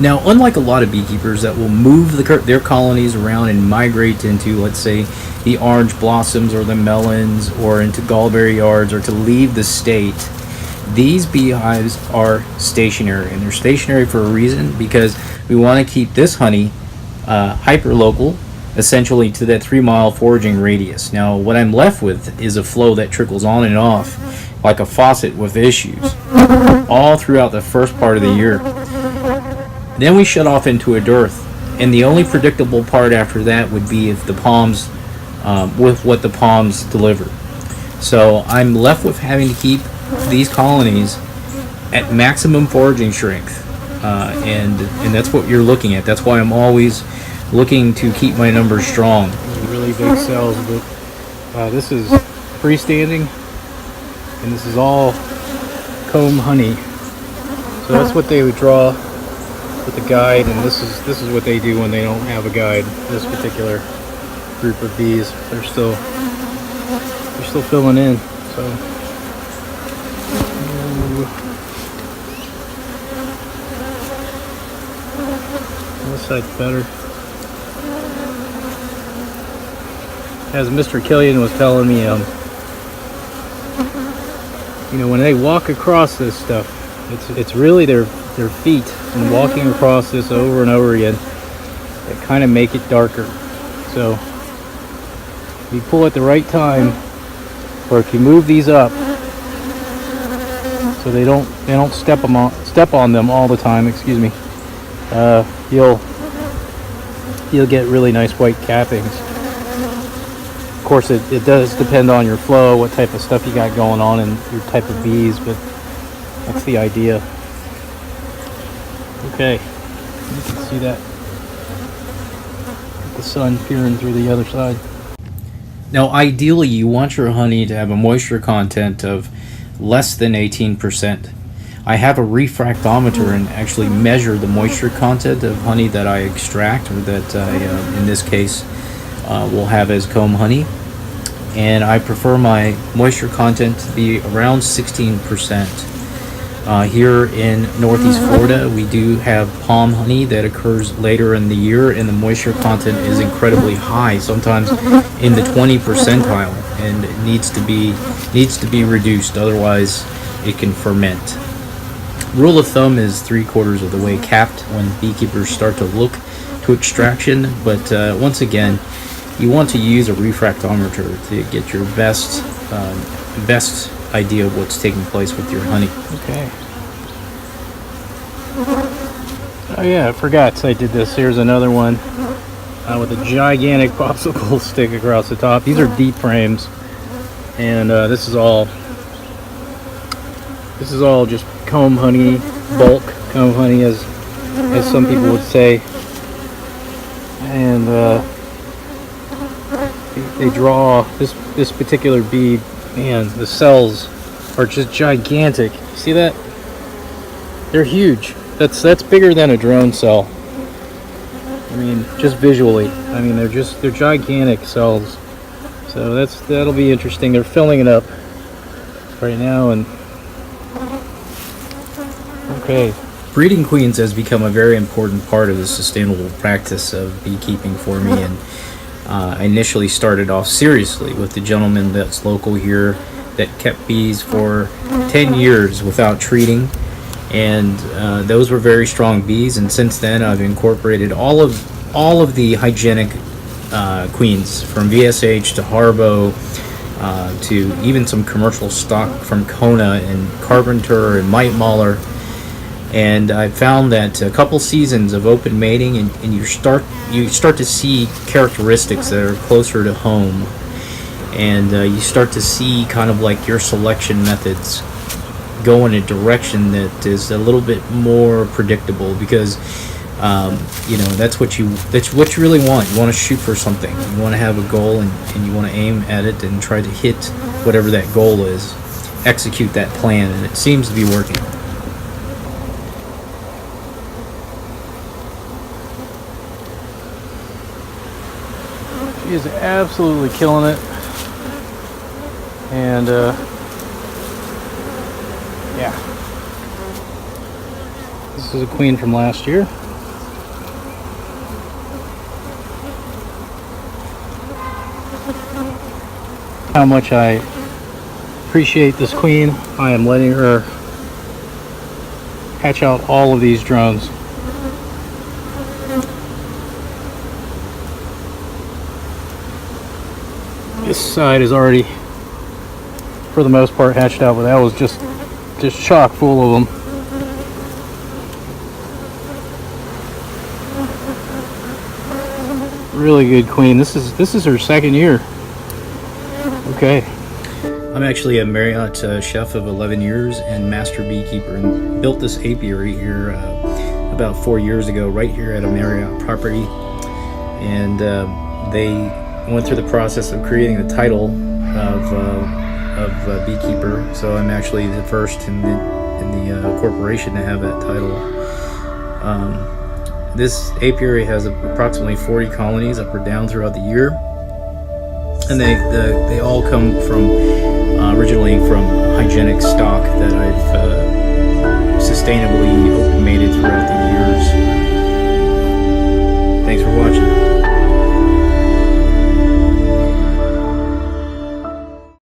Now, unlike a lot of beekeepers that will move their colonies around and migrate into, let's say, the orange blossoms or the melons or into gallberry yards or to leave the state, these beehives are stationary. And they're stationary for a reason, because we want to keep this honey hyper-local, essentially to that 3-mile foraging radius. Now, what I'm left with is a flow that trickles on and off like a faucet with issues all throughout the first part of the year. Then we shut off into a dearth, and the only predictable part after that would be if the palms, with what the palms deliver. So I'm left with having to keep these colonies at maximum foraging strength, and that's what you're looking at. That's why I'm always looking to keep my numbers strong. Really big cells, but this is freestanding, and this is all comb honey. So that's what they would draw with the guide, and this is what they do when they don't have a guide. This particular group of bees, they're still filling in. So this side's better. As Mr. Killian was telling me, when they walk across this stuff, it's really their feet and walking across this over and over again that kind of make it darker. So if you pull at the right time, or if you move these up so they don't step on them all the time, excuse me, you'll get really nice white cappings. Of course, it does depend on your flow, what type of stuff you got going on, and your type of bees, but that's the idea. Okay, you can see that. The sun peering through the other side. Now, ideally, you want your honey to have a moisture content of less than 18%. I have a refractometer and actually measure the moisture content of honey that I extract, or that I, in this case, will have as comb honey. And I prefer my moisture content to be around 16%. Here in Northeast Florida, we do have palm honey that occurs later in the year, and the moisture content is incredibly high, sometimes in the 20 percentile, and it needs to be reduced, otherwise it can ferment. Rule of thumb is 3/4 of the way capped when beekeepers start to look to extraction, but once again, you want to use a refractometer to get your best idea of what's taking place with your honey. Okay. Oh yeah, I forgot I did this. Here's another one with a gigantic popsicle stick across the top. These are deep frames, and this is all just comb honey, bulk comb honey, as some people would say. And they draw this particular bee. Man, the cells are just gigantic. See that? They're huge. That's bigger than a drone cell. I mean, just visually. I mean, they're gigantic cells. So that'll be interesting. They're filling it up right now, and okay. Breeding queens has become a very important part of the sustainable practice of beekeeping for me, and I initially started off seriously with the gentleman that's local here that kept bees for 10 years without treating, and those were very strong bees. And since then, I've incorporated all of the hygienic queens, from VSH to Harbo, to even some commercial stock from Kona and Carpenter and Mite Mahler. And I found that a couple seasons of open mating, and you start to see characteristics that are closer to home, and you start to see kind of like your selection methods go in a direction that is a little bit more predictable, because that's what you really want. You want to shoot for something. You want to have a goal, and you want to aim at it and try to hit whatever that goal is, execute that plan, and it seems to be working. She is absolutely killing it, and yeah, this is a queen from last year. how much I appreciate this queen. I am letting her hatch out all of these drones. This side is already, for the most part, hatched out, but that was just chock full of them. Really good queen. This is her second year. Okay. I'm actually a Marriott chef of 11 years and master beekeeper, and built this apiary here about 4 years ago, right here at a Marriott property. And they went through the process of creating the title of beekeeper. So I'm actually the first in the corporation to have that title. This apiary has approximately 40 colonies up or down throughout the year, and they all come from originally from hygienic stock that I've sustainably